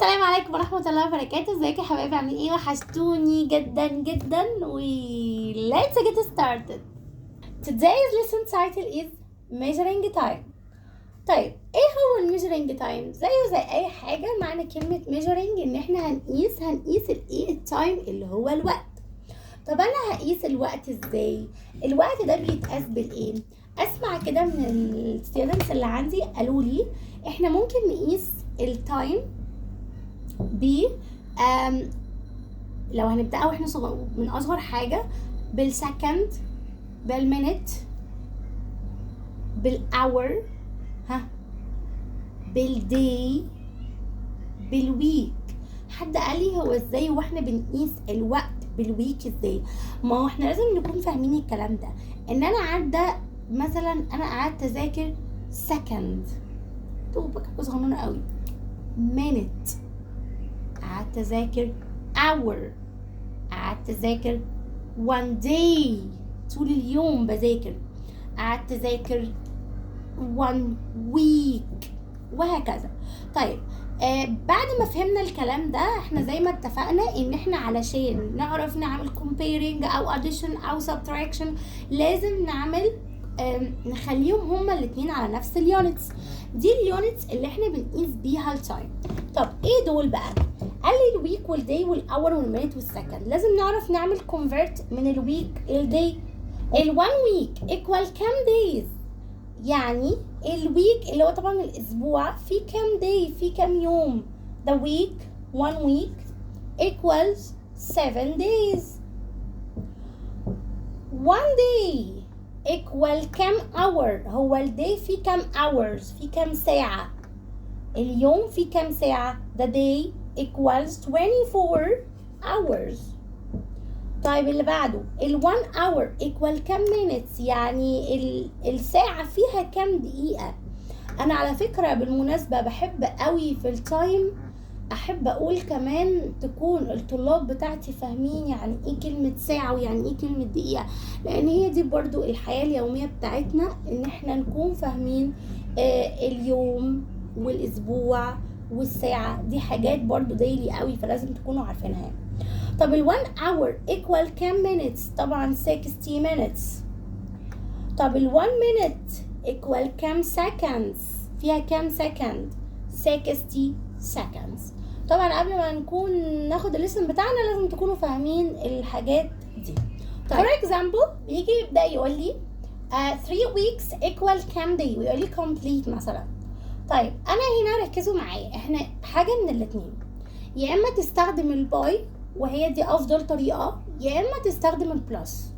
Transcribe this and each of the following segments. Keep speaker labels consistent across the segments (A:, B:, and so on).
A: السلام عليكم ورحمة الله وبركاته. ازيكم يا حبايبي؟ عاملين ايه؟ وحشتوني جدا جدا. let's get started. Today's lesson title is measuring time. طيب ايه هو الميجرنج تايم؟ زيه زي اي حاجة معنى كلمة measuring ان احنا هنقيس الايه التايم اللي هو الوقت. طب انا هقيس الوقت ازاي؟ الوقت ده بيتقاس بالايه؟ اسمع كده من الستودنتس اللي عندي قالوا لي احنا ممكن نقيس التايم ب لو هنبدأ واحنا من اصغر حاجة بالسكند، بالمينت، بالاور، بالدي، بالويك. حد قال لي هو ازاي واحنا بنقيس الوقت بالويك ازاي؟ ما هو احنا لازم نكون فاهمين الكلام ده. ان انا عدى مثلا انا قعدت اذاكر سكند دوبك صغنونه قوي، مينت قعدت اذاكر hour، قعدت اذاكر one day طول اليوم بذاكر، قعدت اذاكر one week وهكذا. طيب بعد ما فهمنا الكلام ده احنا زي ما اتفقنا ان احنا علشان نعرف نعمل comparing او addition او subtraction لازم نعمل نخليهم هما الاتنين على نفس اليونتس. دي اليونتس اللي احنا بنقيس بيها التايم. طب ايه دول بقى؟ قال لي الويك والداي والاور والمينت والسكند. لازم نعرف نعمل convert من الويك للداي. الوان ويك equal كام days؟ يعني الويك اللي هو طبعا الاسبوع في كام داي، في كام يوم. the week one week equals 7 days. one day equal كام hour؟ هو الداي في كام hours؟ في كام ساعة. اليوم في كام ساعة؟ the day equals 24 hours. طيب اللي بعده ال1 hour equal كام minutes؟ يعني الساعة فيها كام دقيقة. أنا على فكرة بالمناسبة بحب قوي في التايم أحب أقول كمان تكون الطلاب بتاعتي فاهمين يعني إيه كلمة ساعة ويعني إيه كلمة دقيقة، لأن هي دي برضو الحياة اليومية بتاعتنا، إن إحنا نكون فاهمين اليوم والأسبوع والساعة. دي حاجات برضو دايلي قوي فلازم تكونوا عارفينها. طب ال1 hour equal كام minutes؟ طبعا 60 minutes. طب ال1 minute equal كام seconds؟ فيها كام second؟ 60 seconds. طبعا قبل ما نكون ناخد الليسن بتاعنا لازم تكونوا فاهمين الحاجات دي. طيب for example بيجي يبدأ يقول لي 3 weeks equal كام day؟ ويقول لي complete مثلا. طيب انا هنا ركزوا معايا، احنا حاجة من الاتنين، يا اما تستخدم الباي وهي دي افضل طريقة، يا اما تستخدم البلس.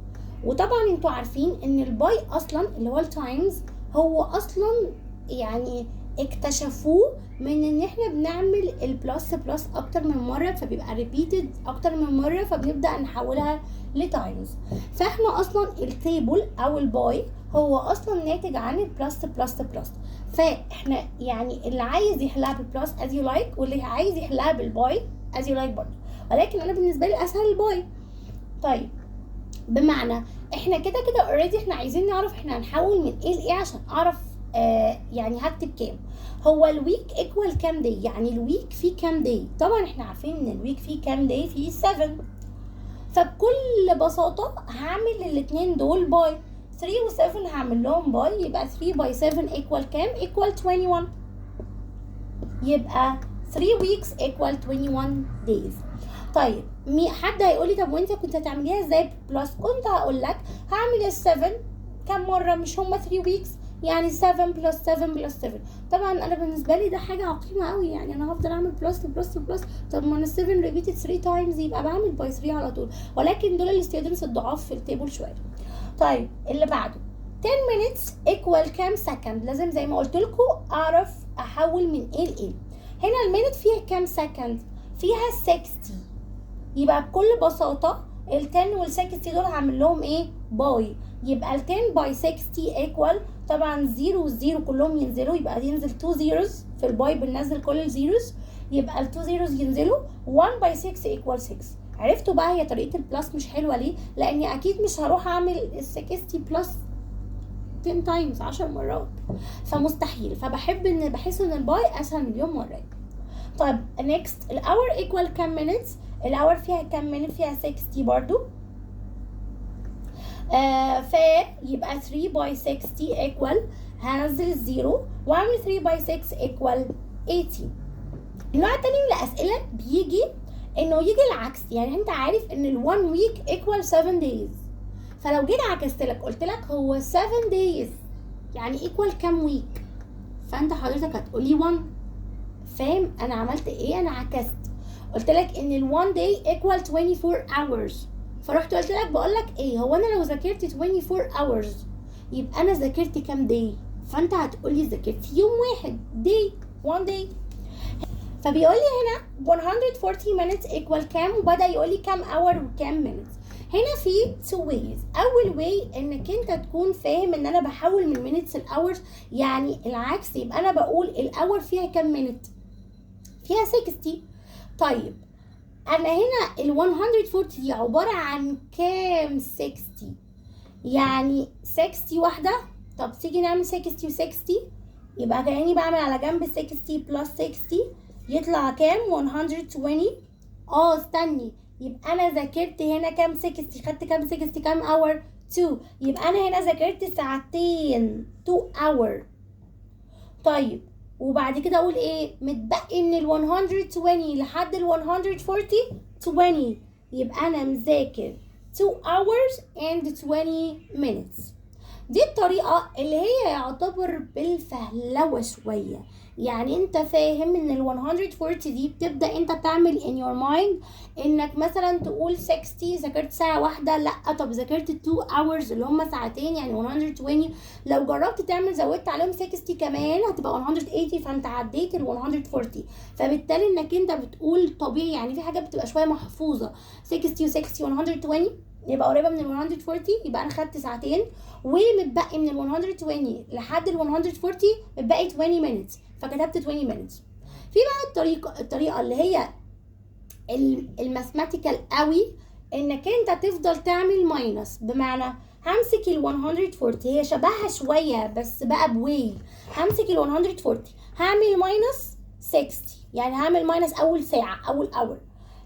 A: وطبعا انتوا عارفين ان الباي اصلا اللي هو التايمز هو اصلا يعني اكتشفوه من ان احنا بنعمل البلس اكتر من مرة فبيبقى ريبيتد اكتر من مرة فبنبدأ نحولها لتايمز. فاحنا اصلا التيبل او الباي هو اصلا ناتج عن البلس بلس بلس. فاحنا يعني اللي عايز يحلها بالبلس as you like واللي عايز يحلها بالباي as you like برضه، ولكن انا بالنسبه لي اسهل الباي. طيب بمعنى احنا كده اوريدي احنا عايزين نعرف احنا هنحول من ايه لايه عشان اعرف يعني هكتب كام. هو الويك ايكوال كام داي؟ يعني الويك فيه كام داي؟ طبعا احنا عارفين ان الويك فيه كام داي؟ فيه 7. فبكل بساطه هعمل الاثنين دول باي. 3 و7 هعمل لهم باي، يبقى 3 باي 7 ايكوال كام؟ ايكوال 21. يبقى 3 weeks equal 21 days. طيب حد هيقول لي طب وانت كنت هتعمليها ازاي بلس؟ كنت هقول لك هعمل ال7 كم مره؟ مش هما 3 weeks يعني 7 بلس 7 بلس 7. طبعا انا بالنسبه لي ده حاجه عقيمه قوي، يعني انا هفضل اعمل بلس بلس بلس. طب ما انا 7 ريبيتد 3 تايمز يبقى بعمل باي 3 على طول، ولكن دول الستودنتس الضعاف في التيبل شويه. طيب اللي بعده 10 minutes equal كام سكند؟ لازم زي ما قلت لكم اعرف احول من ايه لايه. هنا المينت فيها كام سكند؟ فيها 60. يبقى بكل بساطة ال 10 وال 60 دول هعمل لهم ايه؟ باي. يبقى ال 10 باي 60 ايكوال طبعا 0 والزيرو كلهم ينزلوا، يبقى ينزل 2 zeros في الباي بننزل كل الزيروز، يبقى ال 2 zeros ينزلوا. 1 باي 6 ايكوال 6. عرفتوا بقى هي طريقة البلس مش حلوة ليه؟ لاني اكيد مش هروح اعمل ال 60 بلس 10 تايمز 10 مرات فمستحيل. فبحس ان الباي اسهل مليون مرة. طيب next الhour equal كام minutes؟ الhour فيها كام minute؟ فيها 60 برضو. فيبقى 3 by 60 equal، هنزل الزيرو واعمل 3 by 6 equal 80. النوع التاني من الأسئلة بيجي إنه يجي العكس، يعني أنت عارف إن ال 1 week equal 7 days، فلو جيت عكست لك قلت لك هو 7 days يعني equal كام week؟ فأنت حضرتك هتقولي 1. فاهم أنا عملت إيه؟ أنا عكست، قلت لك إن ال 1 day equal 24 hours، فرحت قلت لك بقول لك إيه، هو أنا لو ذاكرت 24 hours يبقى أنا ذاكرت كام day؟ فأنت هتقولي ذاكرت يوم واحد، day 1 day. فبيقول لي هنا 140 minutes equal كام، وبدأ يقول لي كام hour وكام minutes. هنا في two ways. أول way إنك أنت تكون فاهم إن أنا بحول من minutes ل hours، يعني العكس، يبقى أنا بقول الhour فيها كام minute؟ فيها 60. طيب أنا هنا ال 140 دي عبارة عن كام 60؟ يعني 60 واحدة. طب تيجي نعمل 60 و 60، يبقى كأني بعمل على جنب 60 plus 60 يطلع كام؟ 120. استني، يبقى انا ذاكرت هنا كام 60؟ خدت كام 60؟ كام اور؟ 2. يبقى انا هنا ذاكرت ساعتين 2 اور. طيب وبعد كده اقول ايه؟ متبقي من ال 120 لحد ال 140 20، يبقى انا مذاكر 2 hours and 20 minutes. دي الطريقة اللي هي يعتبر بالفهلوة شوية، يعني انت فاهم ان ال 140 دي بتبدأ انت تعمل in your mind انك مثلا تقول 60 ذاكرت ساعة واحدة، لا طب ذاكرت 2 hours اللي هم ساعتين يعني 120. لو جربت تعمل زودت عليهم 60 كمان هتبقى 180، فانت عديت ال 140. فبالتالي انك انت بتقول طبيعي، يعني في حاجات بتبقى شوية محفوظة 60 و 60 120 يبقى قريبة من ال 140، يبقى انا خدت ساعتين، ومتبقي من ال 120 لحد ال 140 متبقي 20 minutes، فكتبت 20 minutes. في بقى الطريقة اللي هي الماثماتيكال قوي، انك انت تفضل تعمل ماينس، بمعنى همسك ال 140 هي شبهها شوية بس بقى بواي، همسك ال 140 هعمل ماينس 60، يعني هعمل ماينس اول ساعة اول اور،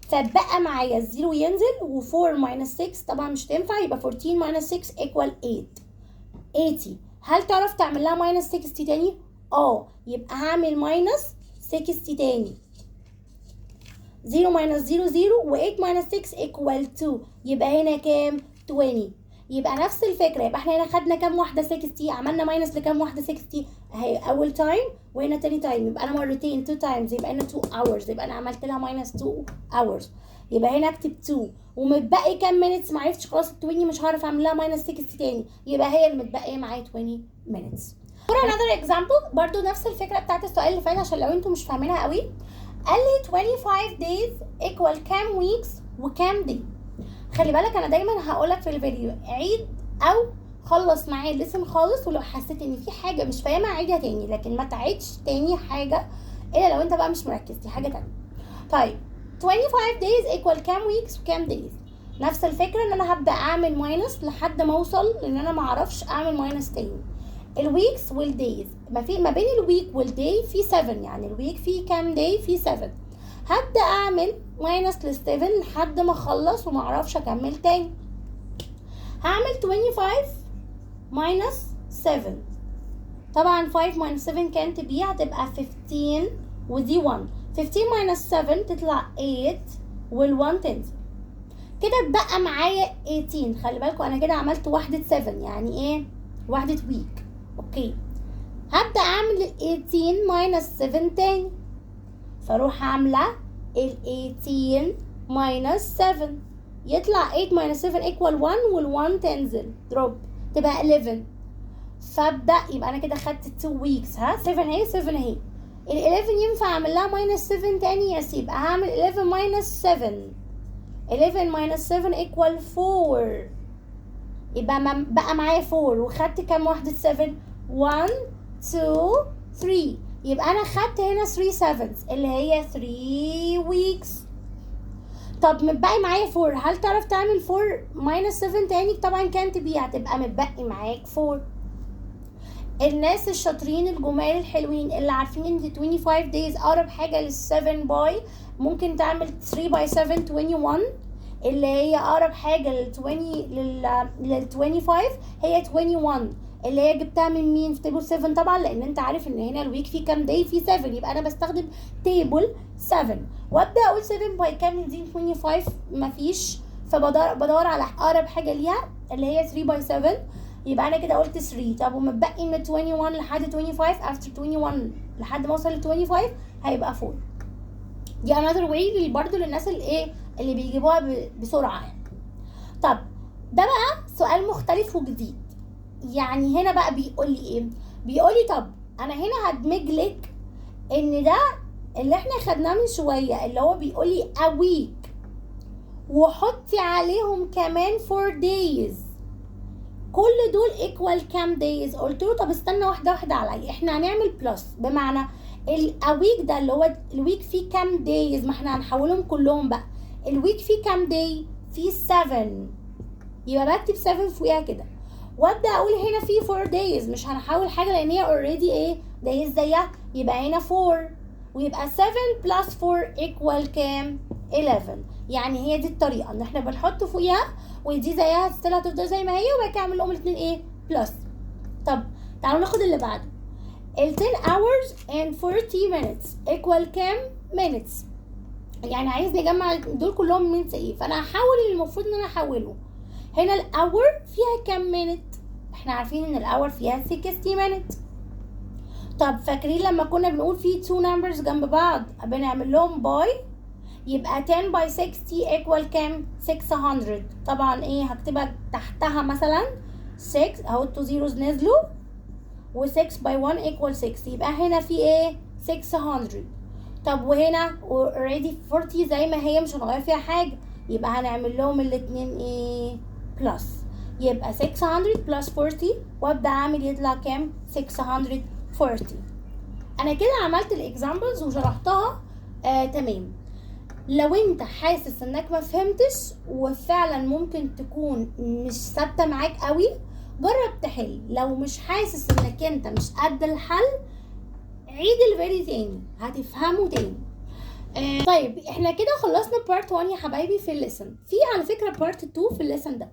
A: فبقى معايا الزيرو ينزل و4 ماينس 6 طبعا مش تنفع، يبقى 14 ماينس 6 equal 80. هل تعرف تعمل لها ماينس 60 تاني؟ يبقى هعمل ماينس 60 تاني، 0 ماينس 0 0 و8 ماينس 6 equal 2، يبقى هنا كام؟ 20. يبقى نفس الفكرة، يبقى احنا هنا خدنا كام واحدة 60، عملنا ماينس لكام واحدة 60 اهي اول تايم، وهنا تاني تايم، يبقى انا مرتين 2 تايمز، يبقى هنا 2 hours، يبقى انا عملت لها ماينس 2 hours، يبقى هنا اكتب 2. ومتبقي كام minutes؟ معرفتش خلاص ال 20 مش هعرف اعمل لها ماينس 60 تاني، يبقى هي اللي متبقيه معايا 20 minutes. For another example برضو نفس الفكرة بتاعت السؤال اللي فات عشان لو انتوا مش فاهمينها قوي. قال لي 25 days equal كام weeks وكام day. خلي بالك انا دايما هقولك في الفيديو عيد او خلص معايا الليسن خالص، ولو حسيت ان في حاجة مش فاهمها عيدها تاني، لكن ما تعيدش تاني حاجة الا لو انت بقى مش مركز، دي حاجة تانية. طيب 25 days equal كام weeks وكام days؟ نفس الفكرة ان انا هبدأ اعمل ماينس لحد ما اوصل، لان انا معرفش اعمل ماينس تاني. الويكس والدايز ما بين الويك والداي في 7، يعني الويك فيه كام داي؟ فيه 7. هبدأ اعمل ماينس لل7 لحد ما اخلص ومعرفش اكمل تاني. هعمل 25 ماينس 7، طبعا 5 ماينس 7 كانت بي هتبقى 15 ودي 1. 15 ماينس 7 تطلع 8 وال1 تنزل، كده اتبقى معايا 18. خلي بالكوا انا كده عملت وحدة 7، يعني ايه؟ وحدة ويك. اوكي، هبدأ اعمل ال 18 ماينس 7 تاني، فاروح عاملة ال 18 ماينس 7 يطلع 8 ماينس 7 equal 1 وال1 تنزل دروب تبقى 11. فابدأ يبقى انا كده خدت 2 weeks، 7 اهي 7 اهي. ال 11 ينفع اعمل لها ماينس 7 تاني؟ يس، يبقى هعمل 11 ماينس 7. 11 minus 7 equal 4، يبقى بقى معايا 4 وخدت كام واحدة 7؟ 1 2 3، يبقى انا خدت هنا 3 sevens اللي هي 3 weeks. طب متبقي معايا 4، هل تعرف تعمل 4 minus 7 تاني؟ طبعا كانت بي هتبقى متبقي معاك 4. الناس الشاطرين الجمال الحلوين اللي عارفين ان 25 days اقرب حاجه لل 7 باي، ممكن تعمل 3 باي 7 21 اللي هي اقرب حاجه لل 20 لل 25 هي 21 اللي هي جبتها من مين؟ في تيبل 7 طبعا، لان انت عارف ان هنا الويك فيه كام داي؟ فيه 7، يبقى انا بستخدم تيبل 7 وابدا اقول 7 باي كام من 25 مفيش، فبدور على اقرب حاجه ليها اللي هي 3 باي 7، يبقى انا كده قلت 3. طب ومتبقي من 21 لحد 25 after 21 لحد ما اوصل ل 25 هيبقى 4. دي another way برضه للناس اللي ايه اللي بيجيبوها بسرعه يعني. طب ده بقى سؤال مختلف وجديد، يعني هنا بقى بيقول لي ايه؟ بيقول لي طب انا هنا هدمج لك ان ده اللي احنا خدناه من شويه اللي هو بيقول لي a week وحطي عليهم كمان 4 days، كل دول equal كام days؟ قلت له طب استنى واحده واحده عليا، احنا هنعمل بلس، بمعنى الويك ده اللي هو الويك فيه كام days، ما احنا هنحولهم كلهم بقى. الويك فيه كام day؟ فيه 7، يبقى بكتب 7 فوقيها كده وابدا اقول هنا في 4 days، مش هنحول حاجه لان هي اوريدي ايه days زيها، يبقى هنا 4 ويبقى 7 plus 4 equal كام؟ 11. يعني هي دي الطريقه ان احنا بنحط فوقيها ودي زيها ستيل هتفضل زي ما هي، وبعد كده اعمل لهم الاثنين ايه بلس. طب تعالوا ناخد اللي بعده. ال 10 hours and 40 minutes equal كام minutes؟ يعني عايز نجمع دول كلهم minutes ايه، فانا هحول اللي المفروض ان انا احوله. هنا الاور فيها كام minute؟ احنا عارفين ان الاور فيها 60 minute. طب فاكرين لما كنا بنقول في 2 numbers جنب بعض بنعمل لهم باي، يبقى 10 by 60 equal كام؟ 600. طبعا ايه هكتبها تحتها مثلا 6 اهو، 2 zeros نزلوا، و 6 by 1 equal 6، يبقى هنا في ايه 600. طب وهنا already 40 زي ما هي مش هنغير فيها حاجه، يبقى هنعمل لهم الاثنين ايه بلس، يبقى 600 plus 40 وابدا اعمل يطلع كام 640. انا كده عملت الاكزامبلز وشرحتها تمام. لو انت حاسس انك ما فهمتش وفعلا ممكن تكون مش ثابته معاك قوي، جرب تحل. لو مش حاسس انك انت مش قد الحل، عيد الفيديو تاني هتفهمه تاني. طيب احنا كده خلصنا بارت 1 يا حبايبي في الليسن. في على فكره بارت 2 في الليسن ده،